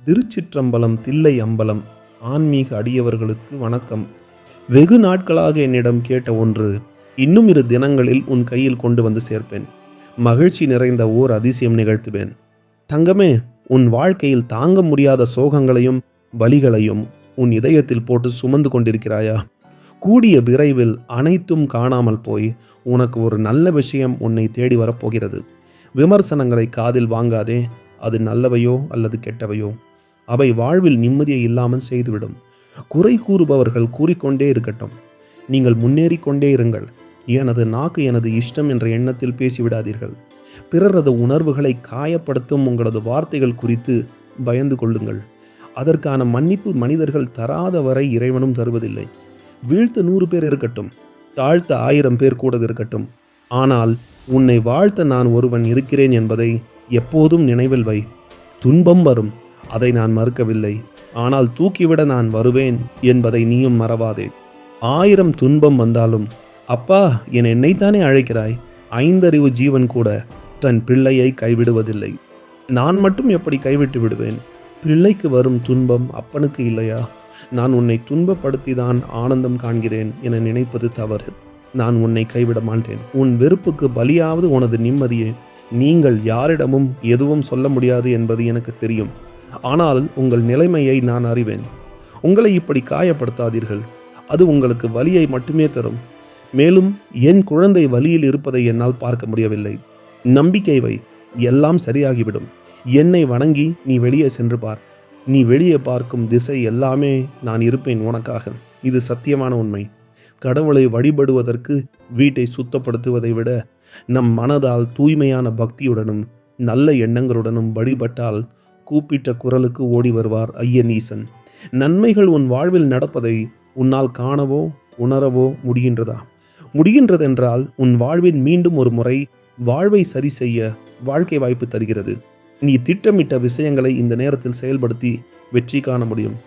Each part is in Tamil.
திருச்சிற்றம்பலம் தில்லை அம்பலம் ஆன்மீக அடியவர்களுக்கு வணக்கம். வெகு நாட்களாக என்னிடம் கேட்ட ஒன்று இன்னும் 2 தினங்களில் உன் கையில் கொண்டு வந்து சேர்ப்பேன். மகிழ்ச்சி நிறைந்த ஓர் அதிசயம் நிகழ்த்துவேன். தங்கமே, உன் வாழ்க்கையில் தாங்க முடியாத சோகங்களையும் வலிகளையும் உன் இதயத்தில் போட்டு சுமந்து கொண்டிருக்கிறாயா? கூடிய விரைவில் அனைத்தும் காணாமல் போய் உனக்கு ஒரு நல்ல விஷயம் உன்னை தேடி வரப்போகிறது. விமர்சனங்களை காதில் வாங்காதே. அது நல்லவையோ அல்லது கெட்டவையோ அவை வாழ்வில் நிம்மதியை இல்லாமல் செய்துவிடும். குறை கூறுபவர்கள் கூறிக்கொண்டே இருக்கட்டும், நீங்கள் முன்னேறி கொண்டே இருங்கள். எனது நாக்கு எனது இஷ்டம் என்ற எண்ணத்தில் பேசிவிடாதீர்கள். பிறரது உணர்வுகளை காயப்படுத்தும் உங்களது வார்த்தைகள் குறித்து பயந்து கொள்ளுங்கள். அதற்கான மன்னிப்பு மனிதர்கள் தராத வரை இறைவனும் தருவதில்லை. வீழ்த்த 100 பேர் இருக்கட்டும், தாழ்த்த 1000 பேர் கூட இருக்கட்டும், ஆனால் உன்னை வாழ்த்த நான் ஒருவன் இருக்கிறேன் என்பதை எப்போதும் நினைவில் வை. துன்பம் வரும், அதை நான் மறுக்கவில்லை. ஆனால் தூக்கிவிட நான் வருவேன் என்பதை நீயும் மறவாதே. 1000 துன்பம் வந்தாலும், அப்பா என் என்னைத்தானே அழைக்கிறாய். 5 அறிவு ஜீவன் கூட தன் பிள்ளையை கைவிடுவதில்லை. நான் மட்டும் எப்படி கைவிட்டு விடுவேன்? பிள்ளைக்கு வரும் துன்பம் அப்பனுக்கு இல்லையா? நான் உன்னை துன்பப்படுத்திதான் ஆனந்தம் காண்கிறேன் என நினைப்பது தவறு. நான் உன்னை கைவிட மாட்டேன். உன் வெறுப்புக்கு பலியாவது உனது நிம்மதியே. நீங்கள் யாரிடமும் எதுவும் சொல்ல முடியாது என்பது எனக்கு தெரியும். ஆனால் உங்கள் நிலைமையை நான் அறிவேன். உங்களை இப்படி காயப்படுத்தாதீர்கள். அது உங்களுக்கு வலியை மட்டுமே தரும். மேலும் என் குழந்தை வலியில் இருப்பதை என்னால் பார்க்க முடியவில்லை. நம்பிக்கை வை, எல்லாம் சரியாகிவிடும். என்னை வணங்கி நீ வெளியே சென்று பார். நீ வெளியே பார்க்கும் திசை எல்லாமே நான் இருப்பேன் உனக்காக. இது சத்தியமான உண்மை. கடவுளை வழிபடுவதற்கு வீட்டை சுத்தப்படுத்துவதை விட நம் மனதால் தூய்மையான பக்தியுடனும் நல்ல எண்ணங்களுடனும் வழிபட்டால் கூப்பிட்ட குரலுக்கு ஓடி வருவார் ஐயன் ஈசன். நன்மைகள் உன் வாழ்வில் நடப்பதை உன்னால் காணவோ உணரவோ முடிகின்றதென்றால் உன் வாழ்வில் மீண்டும் ஒரு முறை வாழ்வை சரி செய்ய வாழ்க்கை வாய்ப்பு தருகிறது. நீ திட்டமிட்ட விஷயங்களை இந்த நேரத்தில் செயல்படுத்தி வெற்றி காண முடியும்.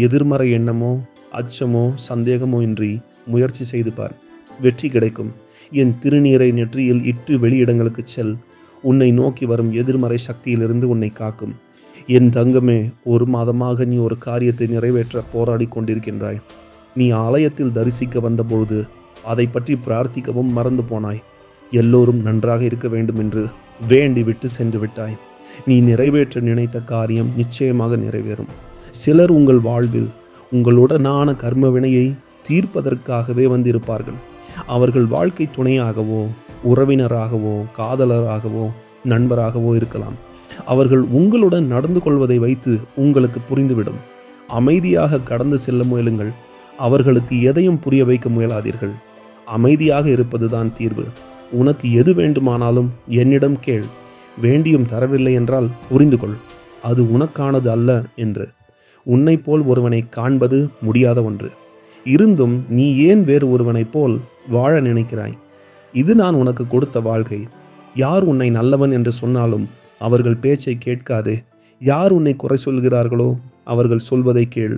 எதிர்மறை எண்ணமோ அச்சமோ சந்தேகமோ இன்றி முயற்சி செய்து பார், வெற்றி கிடைக்கும். என் திருநீரை நெற்றியில் இட்டு வெளியிடங்களுக்கு செல். உன்னை நோக்கி வரும் எதிர்மறை சக்தியிலிருந்து உன்னை காக்கும். என் தங்கமே, 1 மாதமாக நீ ஒரு காரியத்தை நிறைவேற்ற போராடி கொண்டிருக்கின்றாய். நீ ஆலயத்தில் தரிசிக்க வந்தபொழுது அதை பற்றி பிரார்த்திக்கவும் மறந்து போனாய். எல்லோரும் நன்றாக இருக்க வேண்டும் என்று வேண்டி விட்டு சென்று விட்டாய். நீ நிறைவேற்ற நினைத்த காரியம் நிச்சயமாக நிறைவேறும். சிலர் உங்கள் வாழ்வில் உங்களுடனான கர்ம வினையை தீர்ப்பதற்காகவே வந்திருப்பார்கள். அவர்கள் வாழ்க்கை துணையாகவோ உறவினராகவோ காதலராகவோ நண்பராகவோ இருக்கலாம். அவர்கள் உங்களுடன் நடந்து கொள்வதை வைத்து உங்களுக்கு புரிந்துவிடும். அமைதியாக கடந்து செல்ல முயலுங்கள். அவர்களுக்கு எதையும் புரிய வைக்க முயலாதீர்கள். அமைதியாக இருப்பதுதான் தீர்வு. உனக்கு எது வேண்டுமானாலும் என்னிடம் கேள். வேண்டியும் தரவில்லை என்றால் புரிந்து கொள், அது உனக்கானது அல்ல என்று. உன்னை போல் ஒருவனை காண்பது முடியாத ஒன்று. இருந்தும் நீ ஏன் வேறு ஒருவனைப் போல் வாழ நினைக்கிறாய்? இது நான் உனக்கு கொடுத்த வாழ்க்கை. யார் உன்னை நல்லவன் என்று சொன்னாலும் அவர்கள் பேச்சை கேட்காதே. யார் உன்னை குறை சொல்கிறார்களோ அவர்கள் சொல்வதை கேள்.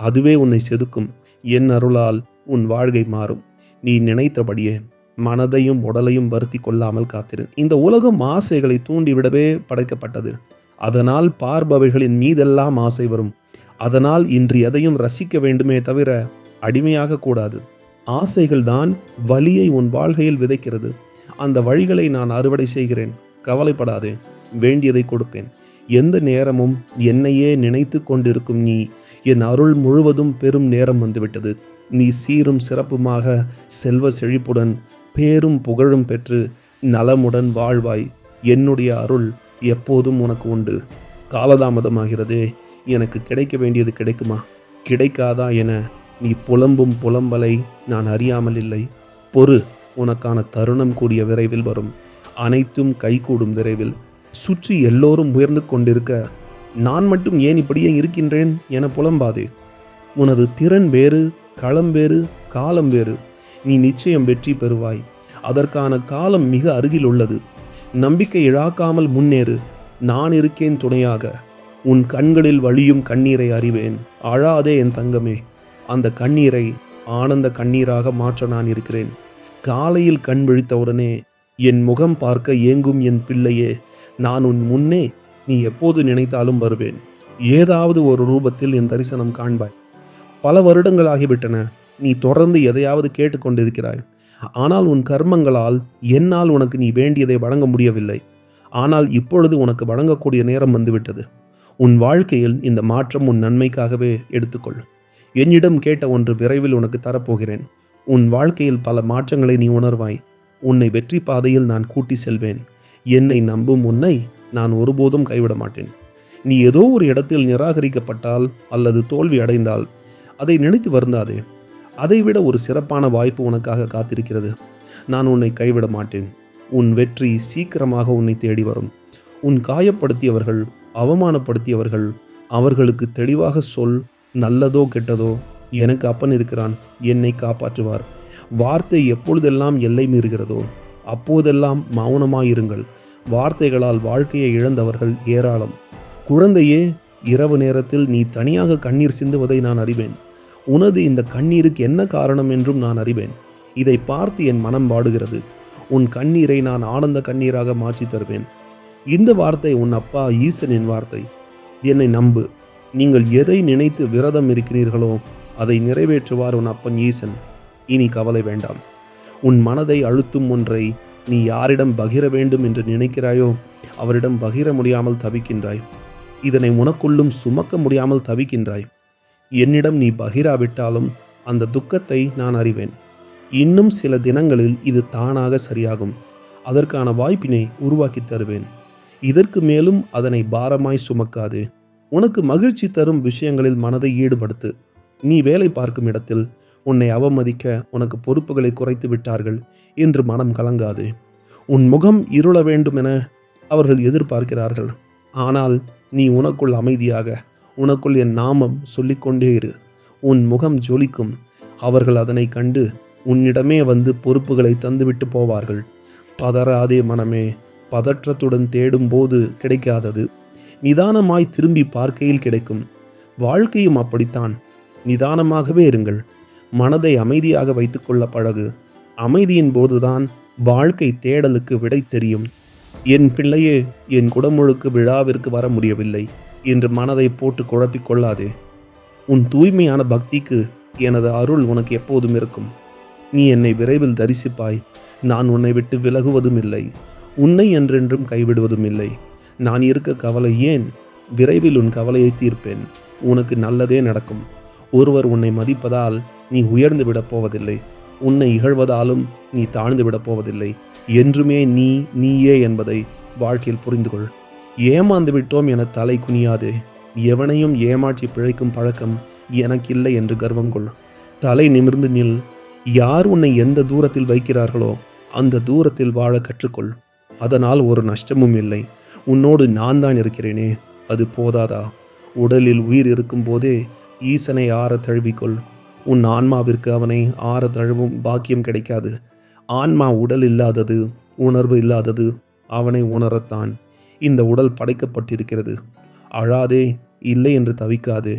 அதுவே உன்னை செதுக்கும். என் அருளால் உன் வாழ்க்கை மாறும். நீ நினைத்தபடியே மனதையும் உடலையும் வருத்தி கொள்ளாமல் காத்திரு. இந்த உலகம் ஆசைகளை தூண்டிவிடவே படைக்கப்பட்டது. அதனால் பார்ப்பவைகளின் மீதெல்லாம் ஆசை வரும். அதனால் இன்று எதையும் ரசிக்க வேண்டுமே தவிர அடிமையாக கூடாது. ஆசைகள் தான் வலியை உன் வாழ்க்கையில் விதைக்கிறது. அந்த வழிகளை நான் அறுவடை செய்கிறேன். கவலைப்படாதே, வேண்டியதை கொடுப்பேன். எந்த நேரமும் என்னையே நினைத்து கொண்டிருக்கும் நீ, என் அருள் முழுவதும் பெரும் நேரம் வந்துவிட்டது. நீ சீரும் சிறப்புமாக செல்வ செழிப்புடன் பேரும் புகழும் பெற்று நலமுடன் வாழ்வாய். என்னுடைய அருள் எப்போதும் உனக்கு உண்டு. காலதாமதமாகிறதே, எனக்கு கிடைக்க வேண்டியது கிடைக்குமா கிடைக்காதா என நீ புலம்பும் புலம்பலை நான் அறியாமல் இல்லை. பொறு, உனக்கான தருணம் கூடிய விரைவில் வரும். அனைத்தும் கைகூடும் விரைவில். சுற்றி எல்லோரும் உயர்ந்து கொண்டிருக்க நான் மட்டும் ஏன் இப்படியே இருக்கின்றேன் என புலம்பாதே. உனது திறன் வேறு, களம் வேறு, காலம் வேறு. நீ நிச்சயம் வெற்றி பெறுவாய். அதற்கான காலம் மிக அருகில் உள்ளது. நம்பிக்கை இழக்காமல் முன்னேறு. நான் இருக்கேன் துணையாக. உன் கண்களில் வழியும் கண்ணீரை அறிவேன். அழாதே என் தங்கமே. அந்த கண்ணீரை ஆனந்த கண்ணீராக மாற்ற நான் இருக்கிறேன். காலையில் கண் விழித்தவுடனே என் முகம் பார்க்க ஏங்கும் என் பிள்ளையே, நான் உன் முன்னே நீ எப்போது நினைத்தாலும் வருவேன். ஏதாவது ஒரு ரூபத்தில் என் தரிசனம் காண்பாய். பல வருடங்கள் ஆகிவிட்டன. நீ தொடர்ந்து எதையாவது கேட்டுக்கொண்டிருக்கிறாய். ஆனால் உன் கர்மங்களால் என்னால் உனக்கு நீ வேண்டியதை வழங்க முடியவில்லை. ஆனால் இப்பொழுது உனக்கு வழங்கக்கூடிய நேரம் வந்துவிட்டது. உன் வாழ்க்கையில் இந்த மாற்றம் உன் நன்மைக்காகவே எடுத்துக்கொள். என்னிடம் கேட்ட ஒன்று விரைவில் உனக்கு தரப்போகிறேன். உன் வாழ்க்கையில் பல மாற்றங்களை நீ உணர்வாய். உன்னை வெற்றி பாதையில் நான் கூட்டி செல்வேன். என்னை நம்பும் உன்னை நான் ஒருபோதும் கைவிட மாட்டேன். நீ ஏதோ ஒரு இடத்தில் நிராகரிக்கப்பட்டால் அல்லது தோல்வி அடைந்தால் அதை நினைத்து வருந்தாதே. அதைவிட ஒரு சிறப்பான வாய்ப்பு உனக்காக காத்திருக்கிறது. நான் உன்னை கைவிட மாட்டேன். உன் வெற்றி சீக்கிரமாக உன்னை தேடி வரும். உன் காயப்படுத்தியவர்கள், அவமானப்படுத்தியவர்கள், அவர்களுக்கு தெளிவாக சொல். நல்லதோ கெட்டதோ எனக்கு அப்பன் இருக்கிறான், என்னை காப்பாற்றுவார். வார்த்தை எப்பொழுதெல்லாம் எல்லை மீறுகிறதோ அப்போதெல்லாம் மௌனமாயிருங்கள். வார்த்தைகளால் வாழ்க்கையை இழந்தவர்கள் ஏராளம். குழந்தையே, இரவு நேரத்தில் நீ தனியாக கண்ணீர் சிந்துவதை நான் அறிவேன். உனது இந்த கண்ணீருக்கு என்ன காரணம் என்றும் நான் அறிவேன். இதை பார்த்து என் மனம் வாடுகிறது. உன் கண்ணீரை நான் ஆனந்த கண்ணீராக மாற்றி தருவேன். இந்த வார்த்தை உன் அப்பா ஈசனின் வார்த்தை. என்னை நம்பு. நீங்கள் எதை நினைத்து விரதம் இருக்கிறீர்களோ அதை நிறைவேற்றுவார் உன் அப்பன் ஈசன். இனி கவலை வேண்டாம். உன் மனதை அழுத்தும் ஒன்றை நீ யாரிடம் பகிர வேண்டும் என்று நினைக்கிறாயோ அவரிடம் பகிர முடியாமல் தவிக்கின்றாய். இதனை உனக்குள்ளும் சுமக்க முடியாமல் தவிக்கின்றாய். என்னிடம் நீ பகிராவிட்டாலும் அந்த துக்கத்தை நான் அறிவேன். இன்னும் சில தினங்களில் இது தானாக சரியாகும். அதற்கான வாய்ப்பினை உருவாக்கி தருவேன். இதற்கு மேலும் அதனை பாரமாய் சுமக்காது. உனக்கு மகிழ்ச்சி தரும் விஷயங்களில் மனதை ஈடுபடுத்து. நீ வேலை பார்க்கும் இடத்தில் உன்னை அவமதிக்க உனக்கு பொறுப்புகளை குறைத்து விட்டார்கள் என்று மனம் கலங்காது. உன் முகம் இருள வேண்டும் என அவர்கள் எதிர்பார்க்கிறார்கள். ஆனால் நீ உனக்குள் அமைதியாக, உனக்குள் என் நாமம் சொல்லிக்கொண்டே இரு. உன் முகம் ஜொலிக்கும். அவர்கள் அதனை கண்டு உன்னிடமே வந்து பொறுப்புகளை தந்துவிட்டு போவார்கள். பதறாதே மனமே. பதற்றத்துடன் தேடும் போது கிடைக்காதது நிதானமாய் திரும்பி பார்க்கையில் கிடைக்கும். வாழ்க்கையும் அப்படித்தான். நிதானமாகவே இருங்கள். மனதை அமைதியாக வைத்துக்கொள்ள பழகு. அமைதியின் போதுதான் வாழ்க்கை தேடலுக்கு விடை தெரியும். என் பிள்ளையே, என் குடமுழுக்கு விழாவிற்கு வர முடியவில்லை என்று மனதை போட்டு குழப்பிக் கொள்ளாதே. உன் தூய்மையான பக்திக்கு எனது அருள் உனக்கு எப்போதும் இருக்கும். நீ என்னை விரைவில் தரிசிப்பாய். நான் உன்னை விட்டு விலகுவதும் இல்லை. உன்னை என்றென்றும் கைவிடுவதும் இல்லை. நான் இருக்க கவலை ஏன்? விரைவில் உன் கவலையை தீர்ப்பேன். உனக்கு நல்லதே நடக்கும். ஒருவர் உன்னை மதிப்பதால் நீ உயர்ந்து விடப் போவதில்லை. உன்னை இகழ்வதாலும் நீ தாழ்ந்து விடப் போவதில்லை. என்றுமே நீ நீயே என்பதை வாழ்க்கையில் புரிந்து கொள். ஏமாந்து விட்டோம் என தலை குனியாதே. எவனையும் ஏமாற்றி பிழைக்கும் பழக்கம் எனக்கில்லை என்று கர்வம் கொள். தலை நிமிர்ந்து நில். யார் உன்னை எந்த தூரத்தில் வைக்கிறார்களோ அந்த தூரத்தில் வாழ கற்றுக்கொள். அதனால் ஒரு நஷ்டமும் இல்லை. உன்னோடு நான் தான் இருக்கிறேனே, அது போதாதா? உடலில் உயிர் இருக்கும் போதே ஈசனை ஆற தழுவிக்கொள். உன் ஆன்மாவிற்கு அவனை ஆற தழுவும் பாக்கியம் கிடைக்காது. ஆன்மா உடல் இல்லாதது, உணர்வு இல்லாதது. அவனை உணரத்தான் இந்த உடல் படைக்கப்பட்டிருக்கிறது. அழாதே, இல்லை என்று தவிக்காதே.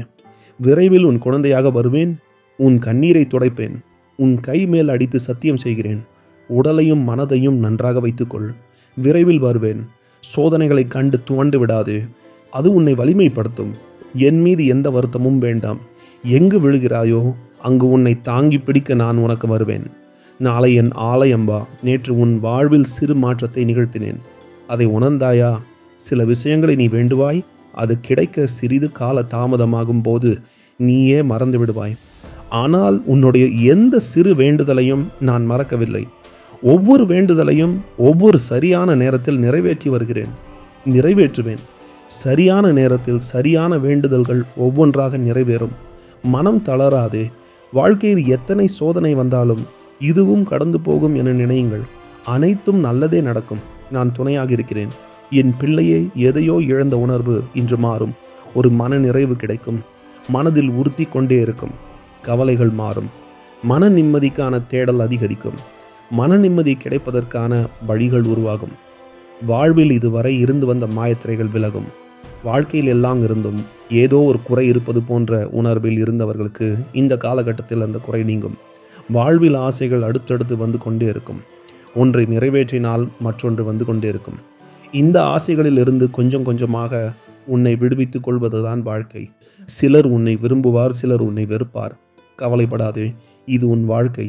விரைவில் உன் குழந்தையாக வருவேன். உன் கண்ணீரை துடைப்பேன். உன் கை மேல் அடித்து சத்தியம் செய்கிறேன். உடலையும் மனதையும் நன்றாக வைத்துக்கொள். விரைவில் வருவேன். சோதனைகளை கண்டு துவண்டு விடாதே. அது உன்னை வலிமைப்படுத்தும். என் மீது எந்த வருத்தமும் வேண்டாம். எங்கு விழுகிறாயோ அங்கு உன்னை தாங்கி பிடிக்க நான் உனக்கு வருவேன். நாளை என் ஆலயம்பா. நேற்று உன் வாழ்வில் சிறு மாற்றத்தை நிகழ்த்தினேன். அதை உணர்ந்தாயா? சில விஷயங்களை நீ வேண்டுவாய். அது கிடைக்க சிறிது கால தாமதமாகும் போது நீயே மறந்து விடுவாய். ஆனால் உன்னுடைய எந்த சிறு வேண்டுதலையும் நான் மறக்கவில்லை. ஒவ்வொரு வேண்டுதலையும் ஒவ்வொரு சரியான நேரத்தில் நிறைவேற்றி வருகிறேன். நிறைவேற்றுவேன். சரியான நேரத்தில் சரியான வேண்டுதல்கள் ஒவ்வொன்றாக நிறைவேறும். மனம் தளராதே. வாழ்க்கையில் எத்தனை சோதனை வந்தாலும் இதுவும் கடந்து போகும் என நினையுங்கள். அனைத்தும் நல்லதே நடக்கும். நான் துணையாக இருக்கிறேன். என் பிள்ளையை எதையோ இழந்த உணர்வு இன்று மாறும். ஒரு மன நிறைவு கிடைக்கும். மனதில் உறுத்தி கொண்டே இருக்கும். கவலைகள் மாறும். மன நிம்மதிக்கான தேடல் அதிகரிக்கும். மன நிம்மதி கிடைப்பதற்கான வழிகள் உருவாகும். வாழ்வில் இதுவரை இருந்து வந்த மாயத்திரைகள் விலகும். வாழ்க்கையில் எல்லாம் இருந்தும் ஏதோ ஒரு குறை இருப்பது போன்ற உணர்வில் இருந்தவர்களுக்கு இந்த காலகட்டத்தில் அந்த குறை நீங்கும். வாழ்வில் ஆசைகள் அடுத்தடுத்து வந்து கொண்டே இருக்கும். ஒன்றை நிறைவேற்றினால் மற்றொன்று வந்து கொண்டே இருக்கும். இந்த ஆசைகளில் இருந்து கொஞ்சம் கொஞ்சமாக உன்னை விடுவித்துக் கொள்வதுதான் வாழ்க்கை. சிலர் உன்னை விரும்புவார், சிலர் உன்னை வெறுப்பார். கவலைப்படாதே, இது உன் வாழ்க்கை.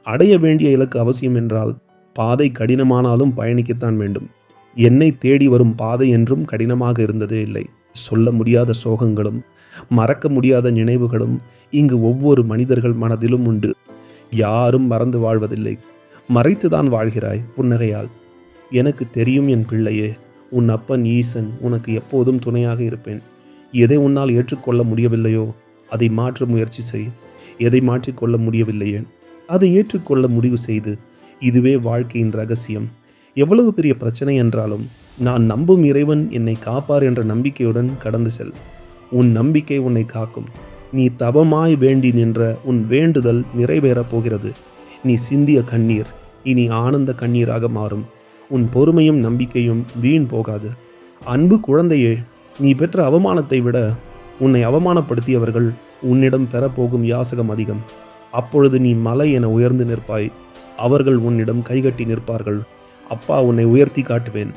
அடைய வேண்டிய இலக்கு அவசியம் என்றால் பாதை கடினமானாலும் பயணிக்கத்தான் வேண்டும். என்னை தேடி வரும் பாதை என்றும் கடினமாக இருந்ததே இல்லை. சொல்ல முடியாத சோகங்களும் மறக்க முடியாத நினைவுகளும் இங்கு ஒவ்வொரு மனிதர்கள் மனதிலும் உண்டு. யாரும் மறந்து வாழ்வதில்லை, மறைத்துதான் வாழ்கிறாய் புன்னகையால். எனக்கு தெரியும் என் பிள்ளையே, உன் அப்பன் ஈசன் உனக்கு எப்போதும் துணையாக இருப்பேன். எதை உன்னால் ஏற்றுக்கொள்ள முடியவில்லையோ அதை மாற்ற முயற்சி செய். எதை மாற்றிக்கொள்ள முடியவில்லையே அதை ஏற்றுக்கொள்ள முடிவு செய்து, இதுவே வாழ்க்கையின் ரகசியம். எவ்வளவு பெரிய பிரச்சனை என்றாலும் நான் நம்பும் இறைவன் என்னை காப்பார் என்ற நம்பிக்கையுடன் கடந்து செல். உன் நம்பிக்கை உன்னை காக்கும். நீ தவமாய் வேண்டி நின்ற உன் வேண்டுதல் நிறைவேறப் போகிறது. நீ சிந்திய கண்ணீர் இனி ஆனந்த கண்ணீராக மாறும். உன் பொறுமையும் நம்பிக்கையும் வீண் போகாது. அன்பு குழந்தையே, நீ பெற்ற அவமானத்தை விட உன்னை அவமானப்படுத்தியவர்கள் உன்னிடம் பெறப்போகும் யாசகம் அதிகம். அப்பொழுது நீ மலை என உயர்ந்து நிற்பாய். அவர்கள் உன்னிடம் கைகட்டி நிற்பார்கள். அப்பா உன்னை உயர்த்தி காட்டுவேன்,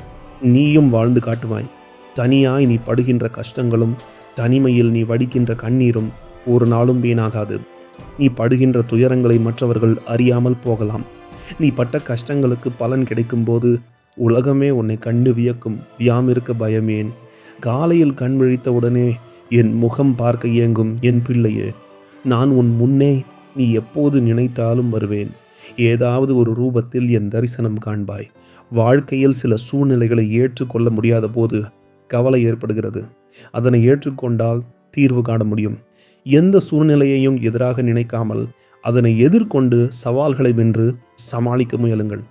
நீயும் வாழ்ந்து காட்டுவாய். தனியாய் நீ படுகின்ற கஷ்டங்களும் தனிமையில் நீ வடிக்கின்ற கண்ணீரும் ஒரு நாளும் வீணாகாது. நீ படுகின்ற துயரங்களை மற்றவர்கள் அறியாமல் போகலாம். நீ பட்ட கஷ்டங்களுக்கு பலன் கிடைக்கும்போது உலகமே உன்னை கண்டு வியக்கும். வியாமிருக்க பயமேன். காலையில் கண் விழித்த உடனே என் முகம் பார்க்க இயங்கும் என் பிள்ளையே. நான் உன் முன்னே நீ எப்போது நினைத்தாலும் வருவேன். ஏதாவது ஒரு ரூபத்தில் என் தரிசனம் காண்பாய். வாழ்க்கையில் சில சூழ்நிலைகளை ஏற்றுக்கொள்ள முடியாத போது கவலை ஏற்படுகிறது. அதனை ஏற்றுக்கொண்டால் தீர்வு காண முடியும். எந்த சூழ்நிலையையும் எதிராக நினைக்காமல் அதனை எதிர்கொண்டு சவால்களை வென்று சமாளிக்க முயலுங்கள்.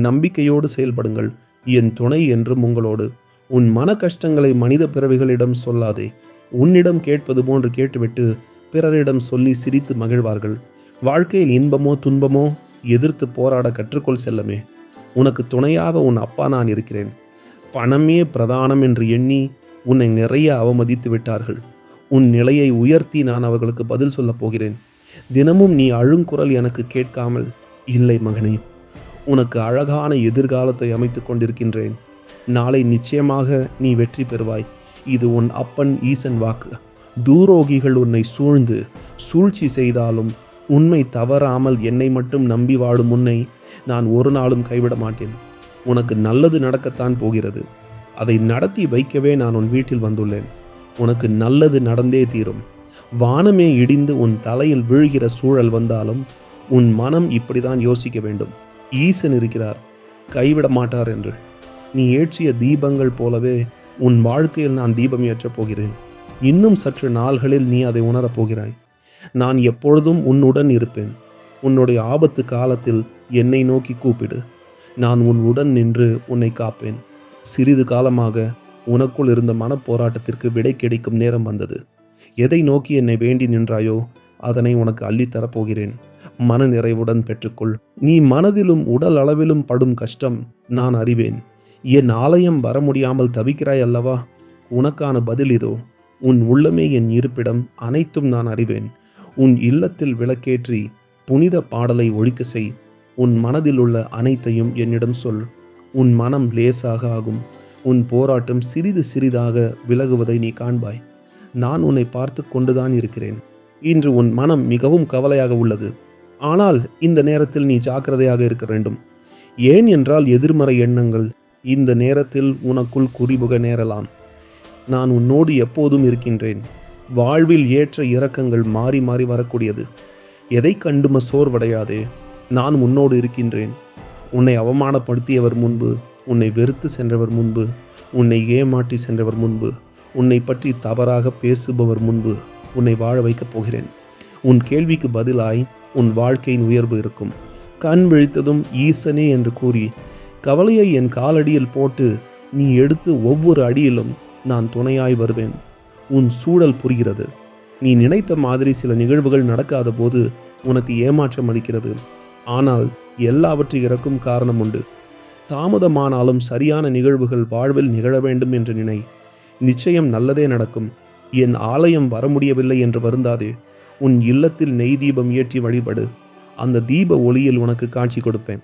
நம்பிக்கையோடு செயல்படுங்கள். என் துணை என்றும் உங்களோடு. உன் மன கஷ்டங்களை மனித பிறவிகளிடம் சொல்லாதே. உன்னிடம் கேட்பது போன்று கேட்டுவிட்டு பிறரிடம் சொல்லி சிரித்து மகிழ்வார்கள். வாழ்க்கையில் இன்பமோ துன்பமோ எதிர்த்து போராட கற்றுக்கொள் செல்லமே. உனக்கு துணையாக உன் அப்பா நான் இருக்கிறேன். பணமே பிரதானம் என்று எண்ணி உன்னை நிறைய அவமதித்து விட்டார்கள். உன் நிலையை உயர்த்தி நான் அவர்களுக்கு பதில் சொல்லப் போகிறேன். தினமும் நீ அழுங்குரல் எனக்கு கேட்காமல் இல்லை மகனே. உனக்கு அழகான எதிர்காலத்தை அமைத்து கொண்டிருக்கின்றேன். நாளை நிச்சயமாக நீ வெற்றி பெறுவாய். இது உன் அப்பன் ஈசன் வாக்கு. தூரோகிகள் உன்னை சூழ்ந்து சூழ்ச்சி செய்தாலும் உண்மை தவறாமல் என்னை மட்டும் நம்பி வாடும் உன்னை நான் ஒரு நாளும் கைவிட மாட்டேன். உனக்கு நல்லது நடக்கத்தான் போகிறது. அதை நடத்தி வைக்கவே நான் உன் வீட்டில் வந்துள்ளேன். உனக்கு நல்லது நடந்தே தீரும். வானமே இடிந்து உன் தலையில் விழுகிற சூழல் வந்தாலும் உன் மனம் இப்படிதான் யோசிக்க வேண்டும். ஈசன் இருக்கிறார், கைவிட மாட்டார் என்று. நீ ஏற்றிய தீபங்கள் போலவே உன் வாழ்க்கையில் நான் தீபம் ஏற்றப் போகிறேன். இன்னும் சற்று நாள்களில் நீ அதை உணரப் போகிறாய். நான் எப்பொழுதும் உன்னுடன் இருப்பேன். உன்னுடைய ஆபத்து காலத்தில் என்னை நோக்கி கூப்பிடு. நான் உன் உடன் நின்று உன்னை காப்பேன். சிறிது காலமாக உனக்குள் இருந்த மனப்போராட்டத்திற்கு விடை கிடைக்கும் நேரம் வந்தது. எதை நோக்கி என்னை வேண்டி நின்றாயோ அதனை உனக்கு அள்ளித்தரப்போகிறேன். மன நிறைவுடன் பெற்றுக்கொள். நீ மனதிலும் உடல் அளவிலும் படும் கஷ்டம் நான் அறிவேன். என் ஆலயம் வர முடியாமல் தவிக்கிறாய் அல்லவா? உனக்கான பதில் இதோ. உன் உள்ளமே என் இருப்பிடம், அனைத்தும் நான் அறிவேன். உன் இல்லத்தில் விளக்கேற்றி புனித பாடலை ஒழிக்க செய். உன் மனதில் உள்ள அனைத்தையும் என்னிடம் சொல். உன் மனம் லேசாக ஆகும். உன் போராட்டம் சிறிது சிறிதாக விலகுவதை நீ காண்பாய். நான் உன்னை பார்த்து கொண்டுதான் இருக்கிறேன். இன்று உன் மனம் மிகவும் கவலையாக உள்ளது. ஆனால் இந்த நேரத்தில் நீ ஜாக்கிரதையாக இருக்க வேண்டும். ஏன் என்றால் எதிர்மறை எண்ணங்கள் இந்த நேரத்தில் உனக்குள் குறிபுக நேரலாம். நான் உன்னோடு எப்போதும் இருக்கின்றேன். வாழ்வில் ஏற்ற இறக்கங்கள் மாறி மாறி வரக்கூடியது. எதை கண்டும சோர்வடையாதே. நான் உன்னோடு இருக்கின்றேன். உன்னை அவமானப்படுத்தியவர் முன்பு, உன்னை வெறுத்து சென்றவர் முன்பு, உன்னை ஏமாற்றி சென்றவர் முன்பு, உன்னை பற்றி தவறாக பேசுபவர் முன்பு உன்னை வாழ வைக்கப் போகிறேன். உன் கேள்விக்கு பதிலாய் உன் வாழ்க்கையின் உயர்வு இருக்கும். கண் விழித்ததும் ஈசனே என்று கூறி கவலையை என் காலடியில் போட்டு நீ எடுத்து ஒவ்வொரு அடியிலும் நான் துணையாய் வருவேன். உன் சூழல் புரிகிறது. நீ நினைத்த மாதிரி சில நிகழ்வுகள் நடக்காத போது உனக்கு ஏமாற்றம் அளிக்கிறது. ஆனால் எல்லாவற்றிற்கும் காரணம் உண்டு. தாமதமானாலும் சரியான நிகழ்வுகள் வாழ்வில் நிகழ வேண்டும் என்று நினை. நிச்சயம் நல்லதே நடக்கும். என் ஆலயம் வர முடியவில்லை என்று வருந்தாதே. உன் இல்லத்தில் நெய் தீபம் ஏற்றி வழிபடு. அந்த தீப ஒளியில் உனக்கு காட்சி கொடுப்பேன்.